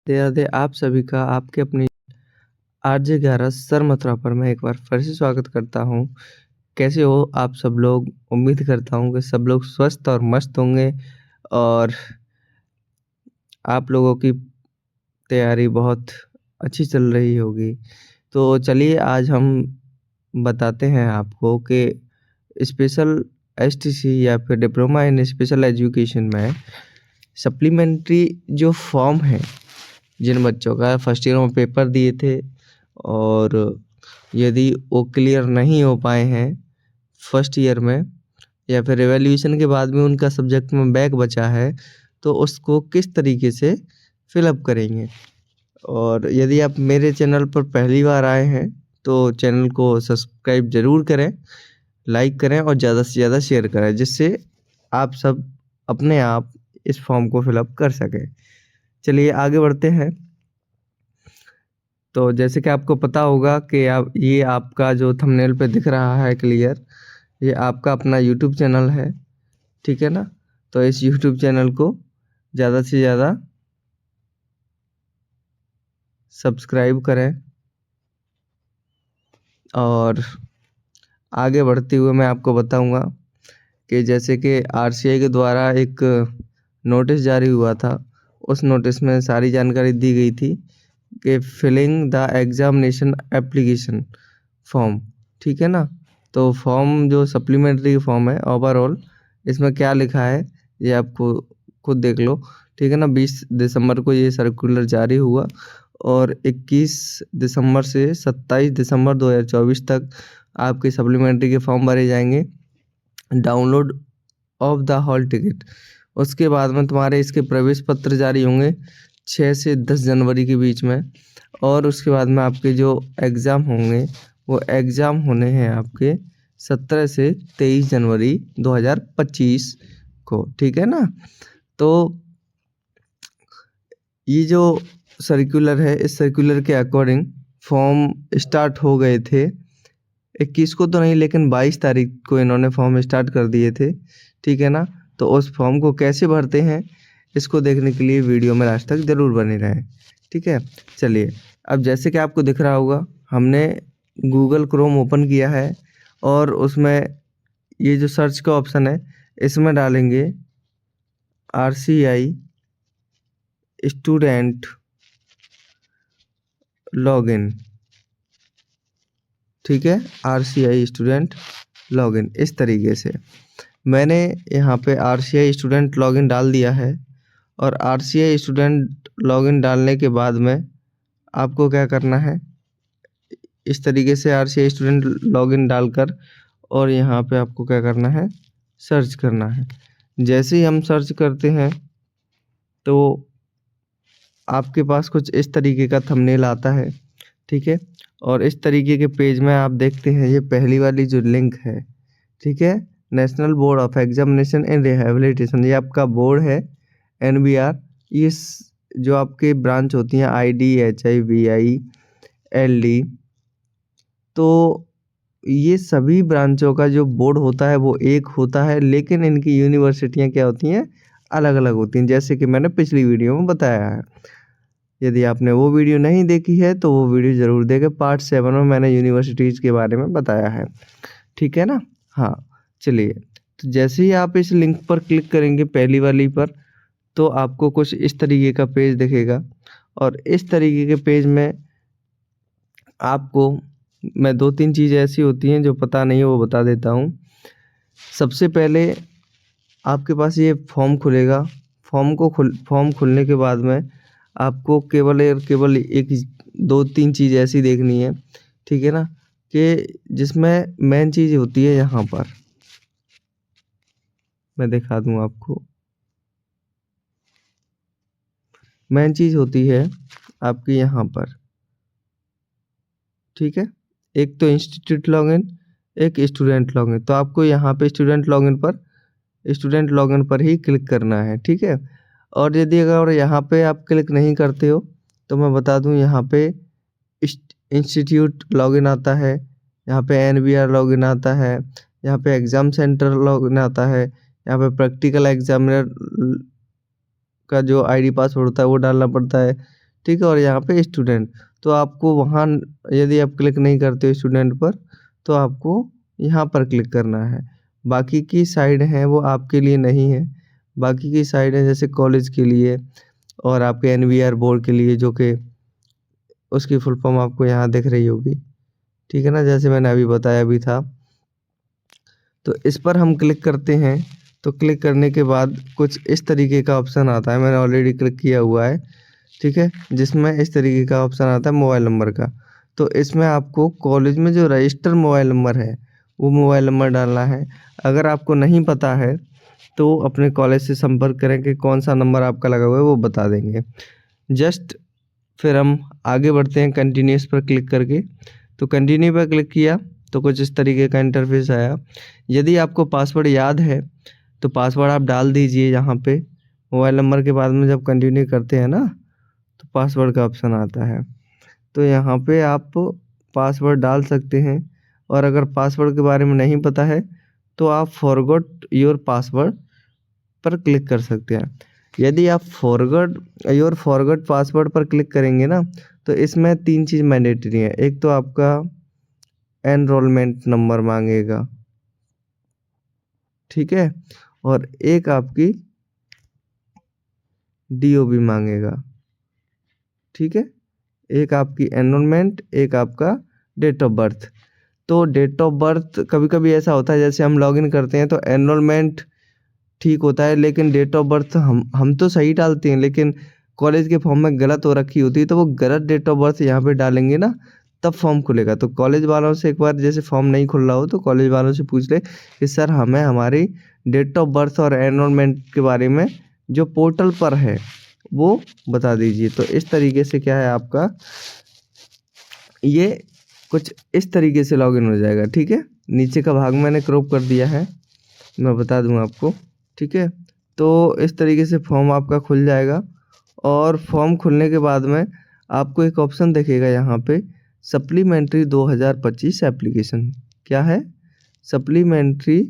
राधे आप सभी का आपके अपनी आरजे 11 सर मथुरा पर मैं एक बार फिर से स्वागत करता हूँ। कैसे हो आप सब लोग? उम्मीद करता हूँ कि सब लोग स्वस्थ और मस्त होंगे और आप लोगों की तैयारी बहुत अच्छी चल रही होगी। तो चलिए आज हम बताते हैं आपको कि स्पेशल एसटीसी या फिर डिप्लोमा इन स्पेशल एजुकेशन में सप्लीमेंट्री जो फॉर्म है, जिन बच्चों का फर्स्ट ईयर में पेपर दिए थे और यदि वो क्लियर नहीं हो पाए हैं फर्स्ट ईयर में या फिर एवेल्यूएशन के बाद में उनका सब्जेक्ट में बैक बचा है, तो उसको किस तरीके से फिलअप करेंगे। और यदि आप मेरे चैनल पर पहली बार आए हैं तो चैनल को सब्सक्राइब ज़रूर करें, लाइक करें और ज़्यादा से ज़्यादा शेयर करें, जिससे आप सब अपने आप इस फॉर्म को फिलअप कर सकें। चलिए आगे बढ़ते हैं। तो जैसे कि आपको पता होगा कि ये आपका जो थंबनेल पे दिख रहा है क्लियर, ये आपका अपना यूट्यूब चैनल है, ठीक है ना। तो इस यूट्यूब चैनल को ज़्यादा से ज़्यादा सब्सक्राइब करें और आगे बढ़ते हुए मैं आपको बताऊंगा कि जैसे कि आरसीआई के द्वारा एक नोटिस जारी हुआ था, उस नोटिस में सारी जानकारी दी गई थी कि filling the examination application form, ठीक है ना। तो फॉर्म जो सप्लीमेंट्री फॉर्म है ओवरऑल, इसमें क्या लिखा है ये आपको खुद देख लो, ठीक है ना। 20 दिसंबर को ये सर्कुलर जारी हुआ और 21 दिसंबर से 27 दिसंबर 2024 तक आपके सप्लीमेंट्री के फॉर्म भरे जाएंगे। Download of the hall ticket, उसके बाद में तुम्हारे इसके प्रवेश पत्र जारी होंगे 6 से 10 जनवरी के बीच में। और उसके बाद में आपके जो एग्ज़ाम होंगे वो एग्ज़ाम होने हैं आपके 17 से 23 जनवरी 2025 को, ठीक है ना। तो ये जो सर्कुलर है, इस सर्कुलर के अकॉर्डिंग फॉर्म स्टार्ट हो गए थे 21 को तो नहीं, लेकिन 22 तारीख को इन्होंने फॉर्म स्टार्ट कर दिए थे, ठीक है ना। तो उस फॉर्म को कैसे भरते हैं इसको देखने के लिए वीडियो में लास्ट तक ज़रूर बने रहें, ठीक है। चलिए अब जैसे कि आपको दिख रहा होगा, हमने गूगल क्रोम ओपन किया है और उसमें ये जो सर्च का ऑप्शन है इसमें डालेंगे आरसीआई स्टूडेंट लॉगिन, ठीक है। आरसीआई स्टूडेंट लॉगिन, इस तरीके से मैंने यहाँ पे आरसीआई स्टूडेंट लॉगिन डाल दिया है। और आरसीआई स्टूडेंट लॉगिन डालने के बाद में आपको क्या करना है, इस तरीके से आरसीआई स्टूडेंट लॉगिन डालकर और यहाँ पे आपको क्या करना है, सर्च करना है। जैसे ही हम सर्च करते हैं तो आपके पास कुछ इस तरीके का थंबनेल आता है, ठीक है। और इस तरीके के पेज में आप देखते हैं ये पहली वाली जो लिंक है, ठीक है, national board of examination and rehabilitation, ये आपका बोर्ड है एनबीआर। ये जो आपके ब्रांच होती हैं आईडी, एचआई, वीआई, एलडी, तो ये सभी ब्रांचों का जो बोर्ड होता है वो एक होता है, लेकिन इनकी यूनिवर्सिटियां क्या होती हैं, अलग अलग होती हैं, जैसे कि मैंने पिछली वीडियो में बताया है। यदि आपने वो वीडियो नहीं देखी है तो वो वीडियो ज़रूर देखें, पार्ट 7 में मैंने यूनिवर्सिटीज़ के बारे में बताया है, ठीक है ना। हाँ चलिए, तो जैसे ही आप इस लिंक पर क्लिक करेंगे पहली वाली पर, तो आपको कुछ इस तरीके का पेज दिखेगा। और इस तरीके के पेज में आपको मैं 2-3 चीज़ें ऐसी होती हैं जो पता नहीं है वो बता देता हूँ। सबसे पहले आपके पास ये फॉर्म खुलेगा, फॉर्म खुलने के बाद में आपको केवल एक 2-3 चीज़ ऐसी देखनी है, ठीक है ना, कि जिसमें मेन चीज़ होती है यहाँ पर, मैं दिखा दूँ आपको। मेन चीज़ होती है आपकी यहाँ पर, ठीक है। एक तो इंस्टीट्यूट लॉगिन, एक स्टूडेंट लॉगिन। तो आपको यहाँ पे स्टूडेंट लॉगिन पर ही क्लिक करना है, ठीक है। और यदि अगर यहाँ पे आप क्लिक नहीं करते हो तो मैं बता दूँ, यहाँ पे इंस्टीट्यूट लॉगिन आता है, यहाँ पे एनबीआर लॉगिन आता है, यहाँ पे एग्ज़ाम सेंटर लॉगिन आता है, यहाँ पे प्रैक्टिकल एग्जामिनर का जो आईडी पासवर्ड होता है वो डालना पड़ता है, ठीक है, और यहाँ पे स्टूडेंट। तो आपको वहाँ यदि आप क्लिक नहीं करते हो स्टूडेंट पर, तो आपको यहाँ पर क्लिक करना है। बाकी की साइड हैं वो आपके लिए नहीं है। बाकी की साइड है जैसे कॉलेज के लिए और आपके एनवीआर बोर्ड के लिए, जो कि उसकी फुल फॉर्म आपको यहाँ दिख रही होगी, ठीक है ना, जैसे मैंने अभी बताया भी था। तो इस पर हम क्लिक करते हैं, तो क्लिक करने के बाद कुछ इस तरीके का ऑप्शन आता है, मैंने ऑलरेडी क्लिक किया हुआ है, ठीक है, जिसमें इस तरीके का ऑप्शन आता है मोबाइल नंबर का। तो इसमें आपको कॉलेज में जो रजिस्टर मोबाइल नंबर है वो मोबाइल नंबर डालना है। अगर आपको नहीं पता है तो अपने कॉलेज से संपर्क करें कि कौन सा नंबर आपका लगा हुआ है, वो बता देंगे। जस्ट फिर हम आगे बढ़ते हैं कंटिन्यूस पर क्लिक करके। तो कंटिन्यू पर क्लिक किया तो कुछ इस तरीके का इंटरफेस आया। यदि आपको पासवर्ड याद है तो पासवर्ड आप डाल दीजिए यहाँ पे। मोबाइल नंबर के बाद में जब कंटिन्यू करते हैं ना, तो पासवर्ड का ऑप्शन आता है, तो यहाँ पे आप पासवर्ड डाल सकते हैं। और अगर पासवर्ड के बारे में नहीं पता है तो आप फॉरगॉट योर पासवर्ड पर क्लिक कर सकते हैं। यदि आप फॉरगॉट पासवर्ड पर क्लिक करेंगे ना, तो इसमें 3 चीज़ मैंडेटरी है। एक तो आपका एनरोलमेंट नंबर मांगेगा, ठीक है, और एक आपकी डीओबी मांगेगा, ठीक है, एक आपकी एनरोलमेंट, एक आपका डेट ऑफ बर्थ। तो डेट ऑफ बर्थ कभी कभी ऐसा होता है, जैसे हम लॉगिन करते हैं तो एनरोलमेंट ठीक होता है, लेकिन डेट ऑफ बर्थ हम तो सही डालते हैं, लेकिन कॉलेज के फॉर्म में गलत हो रखी होती है, तो वो गलत डेट ऑफ बर्थ यहाँ पे डालेंगे ना, तब फॉर्म खुलेगा। तो कॉलेज वालों से एक बार, जैसे फॉर्म नहीं खुल रहा हो तो कॉलेज वालों से पूछ ले कि सर हमें हमारी डेट ऑफ बर्थ और एनरोलमेंट के बारे में जो पोर्टल पर है वो बता दीजिए। तो इस तरीके से क्या है, आपका ये कुछ इस तरीके से लॉगिन हो जाएगा, ठीक है। नीचे का भाग मैंने क्रॉप कर दिया है, मैं बता दूं आपको, ठीक है। तो इस तरीके से फॉर्म आपका खुल जाएगा, और फॉर्म खुलने के बाद में आपको एक ऑप्शन दिखेगा यहाँ पे, सप्लीमेंट्री 2025 एप्लीकेशन। क्या है? Supplementary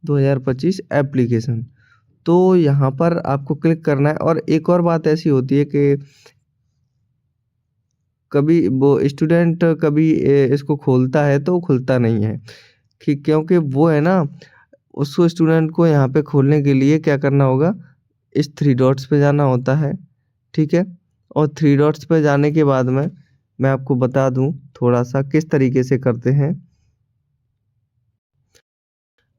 2025 application. तो यहाँ पर आपको क्लिक करना है। और एक और बात ऐसी होती है कि कभी वो स्टूडेंट कभी इसको खोलता है तो खुलता नहीं है, कि क्योंकि वो है ना, उसको स्टूडेंट को यहाँ पे खोलने के लिए क्या करना होगा, इस 3 डॉट्स पे जाना होता है, ठीक है। और 3 डॉट्स पे जाने के बाद में मैं आपको बता दूं थोड़ा सा किस तरीके से करते हैं।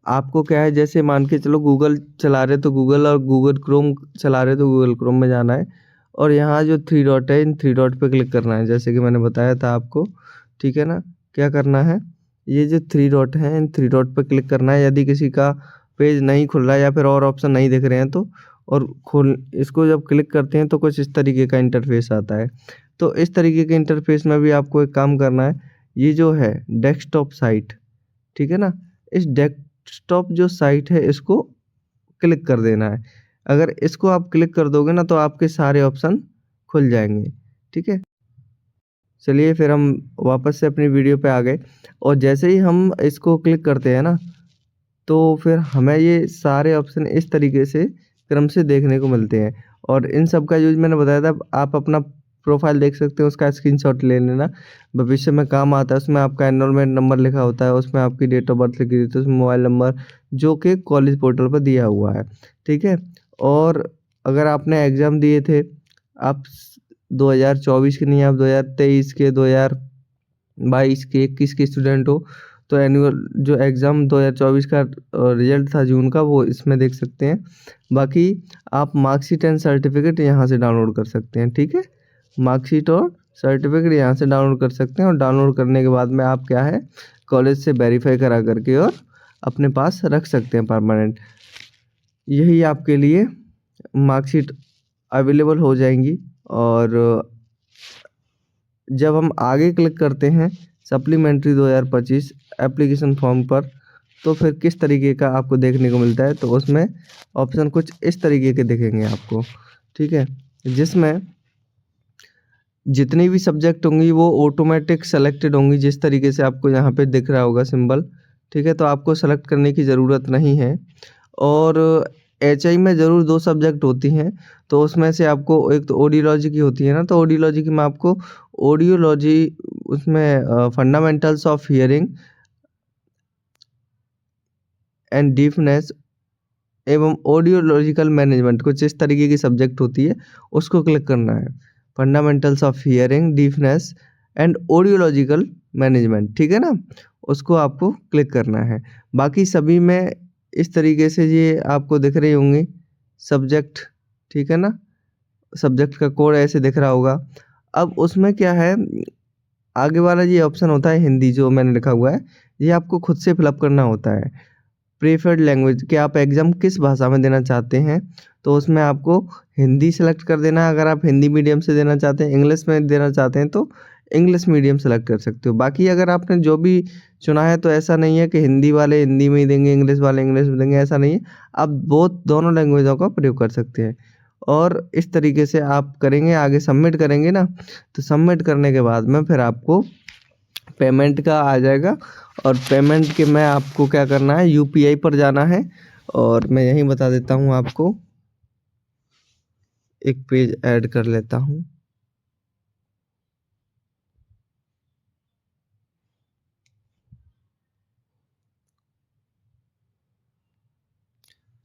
आपको क्या है, जैसे मान के चलो गूगल चला रहे तो गूगल, और गूगल क्रोम चला रहे तो गूगल क्रोम में जाना है, और यहाँ जो 3 डॉट है, इन 3 डॉट पे क्लिक करना है, जैसे कि मैंने बताया था आपको, ठीक है ना। क्या करना है, ये जो 3 डॉट हैं, इन 3 डॉट पे क्लिक करना है। यदि किसी का पेज नहीं खुल रहा है या फिर और ऑप्शन नहीं दिख रहे हैं तो, और खोल इसको जब क्लिक करते हैं तो कुछ इस तरीके का इंटरफेस आता है। तो इस तरीके के इंटरफेस में भी आपको एक काम करना है, ये जो है डेस्कटॉप साइट, ठीक है ना, इस डेस्कटॉप जो साइट है इसको क्लिक कर देना है। अगर इसको आप क्लिक कर दोगे ना, तो आपके सारे ऑप्शन खुल जाएंगे, ठीक है। चलिए फिर हम वापस से अपनी वीडियो पे आ गए, और जैसे ही हम इसको क्लिक करते हैं ना, तो फिर हमें ये सारे ऑप्शन इस तरीके से क्रम से देखने को मिलते हैं। और इन सब का यूज मैंने बताया था, आप अपना प्रोफाइल देख सकते हो, उसका स्क्रीनशॉट ले लेना, भविष्य में काम आता है। उसमें आपका एनरोलमेंट नंबर लिखा होता है, उसमें आपकी डेट ऑफ बर्थ लिखी होती है, उसमें मोबाइल नंबर जो कि कॉलेज पोर्टल पर दिया हुआ है, ठीक है। और अगर आपने एग्ज़ाम दिए थे, आप 2024 के नहीं, आप 2023 के, 2022 के, 21 के स्टूडेंट हो, तो एनुअल जो एग्ज़ाम 2024 का रिजल्ट था जून का, वो इसमें देख सकते हैं। बाकी आप मार्कशीट एंड सर्टिफिकेट यहाँ से डाउनलोड कर सकते हैं, ठीक है। मार्कशीट और सर्टिफिकेट यहाँ से डाउनलोड कर सकते हैं, और डाउनलोड करने के बाद में आप क्या है, कॉलेज से वेरीफाई करा करके और अपने पास रख सकते हैं परमानेंट। यही आपके लिए मार्कशीट अवेलेबल हो जाएंगी। और जब हम आगे क्लिक करते हैं सप्लीमेंट्री 2025 एप्लीकेशन फॉर्म पर, तो फिर किस तरीके का आपको देखने को मिलता है, तो उसमें ऑप्शन कुछ इस तरीके के दिखेंगे आपको, ठीक है, जिसमें जितनी भी सब्जेक्ट होंगी वो ऑटोमेटिक सेलेक्टेड होंगी, जिस तरीके से आपको यहाँ पे दिख रहा होगा सिंबल, ठीक है। तो आपको सेलेक्ट करने की ज़रूरत नहीं है। और एचआई में ज़रूर 2 सब्जेक्ट होती हैं, तो उसमें से आपको एक तो ऑडियोलॉजी की होती है ना, तो ऑडियोलॉजी की में आपको ऑडियोलॉजी उसमें fundamentals of hearing and deafness एवं ऑडियोलॉजिकल मैनेजमेंट कुछ इस तरीके की सब्जेक्ट होती है, उसको क्लिक करना है। Fundamentals of hearing, deafness and audiological management, ठीक है ना? उसको आपको क्लिक करना है। बाकी सभी में इस तरीके से ये आपको दिख रही होंगी सब्जेक्ट, ठीक है ना? सब्जेक्ट का कोड ऐसे दिख रहा होगा। अब उसमें क्या है, आगे वाला ये ऑप्शन होता है हिंदी जो मैंने लिखा हुआ है, ये आपको खुद से फिलअप करना होता है। प्रेफर्ड लैंग्वेज कि आप एग्ज़ाम किस भाषा में देना चाहते हैं, तो उसमें आपको हिंदी सेलेक्ट कर देना है। अगर आप हिंदी मीडियम से देना चाहते हैं, इंग्लिश में देना चाहते हैं तो इंग्लिश मीडियम सेलेक्ट कर सकते हो। बाकी अगर आपने जो भी चुना है तो ऐसा नहीं है कि हिंदी वाले हिंदी में ही देंगे, इंग्लिश वाले इंग्लिश में देंगे, ऐसा नहीं है। आप दोनों लैंग्वेजों का प्रयोग कर सकते हैं। और इस तरीके से आप करेंगे, आगे सबमिट करेंगे ना, तो सबमिट करने के बाद में फिर आपको पेमेंट का आ जाएगा। और पेमेंट के में आपको क्या करना है, यूपीआई पर जाना है। और मैं यहीं बता देता हूँ आपको, एक पेज ऐड कर लेता हूँ।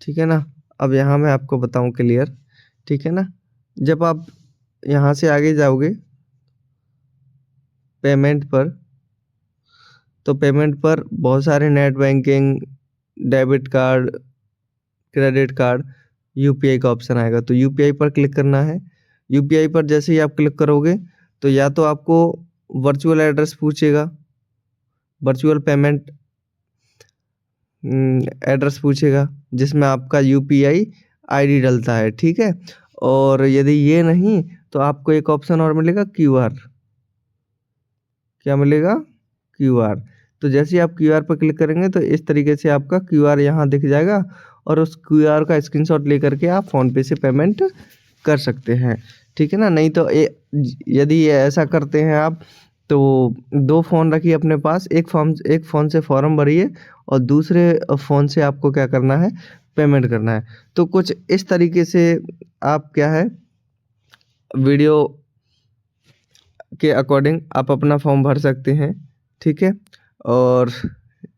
ठीक है ना? अब यहाँ मैं आपको बताऊँ क्लियर, ठीक है ना? जब आप यहाँ से आगे जाओगे पेमेंट पर, तो पेमेंट पर बहुत सारे net banking, debit card, credit card, UPI का ऑप्शन आएगा, तो यूपीआई पर क्लिक करना है। यूपीआई पर जैसे ही आप क्लिक करोगे तो या तो आपको वर्चुअल एड्रेस पूछेगा, वर्चुअल पेमेंट एड्रेस पूछेगा, जिसमें आपका यूपीआई आईडी डलता है, ठीक है? और यदि ये नहीं तो आपको एक ऑप्शन और मिलेगा, क्यूआर। क्या मिलेगा? क्यूआर। तो जैसे ही आप क्यूआर पर क्लिक करेंगे तो इस तरीके से आपका क्यूआर यहाँ दिख जाएगा, और उस क्यूआर का स्क्रीनशॉट लेकर के आप फ़ोनपे से पेमेंट कर सकते हैं, ठीक है ना? नहीं तो यदि ये ऐसा करते हैं आप, तो 2 फ़ोन रखिए अपने पास, एक फ़ोन से फॉर्म भरिए और दूसरे फ़ोन से आपको क्या करना है, पेमेंट करना है। तो कुछ इस तरीके से आप क्या है, वीडियो के अकॉर्डिंग आप अपना फॉर्म भर सकते हैं, ठीक है? और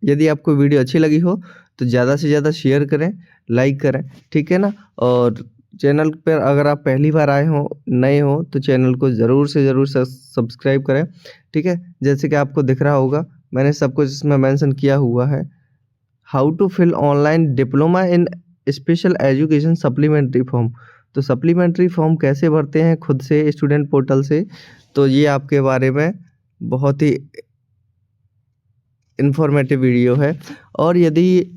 यदि आपको वीडियो अच्छी लगी हो तो ज़्यादा से ज़्यादा शेयर करें, लाइक करें, ठीक है ना? और चैनल पर अगर आप पहली बार आए हों, नए हों, तो चैनल को ज़रूर से ज़रूर सब्सक्राइब करें, ठीक है? जैसे कि आपको दिख रहा होगा, मैंने सब कुछ इसमें मेंशन किया हुआ है। How to fill online diploma in special education supplementary form. तो सप्लीमेंट्री फॉर्म कैसे भरते हैं खुद से स्टूडेंट पोर्टल से, तो ये आपके बारे में बहुत ही इन्फॉर्मेटिव वीडियो है। और यदि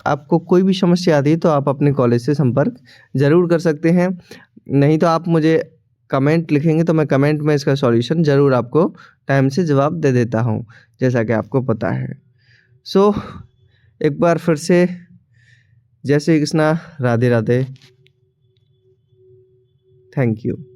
आपको कोई भी समस्या आती है तो आप अपने कॉलेज से संपर्क ज़रूर कर सकते हैं, नहीं तो आप मुझे कमेंट लिखेंगे तो मैं कमेंट में इसका सॉल्यूशन ज़रूर आपको टाइम से जवाब दे देता हूँ, जैसा कि आपको पता है। सो एक बार फिर से जय श्री कृष्णा, राधे राधे, थैंक यू।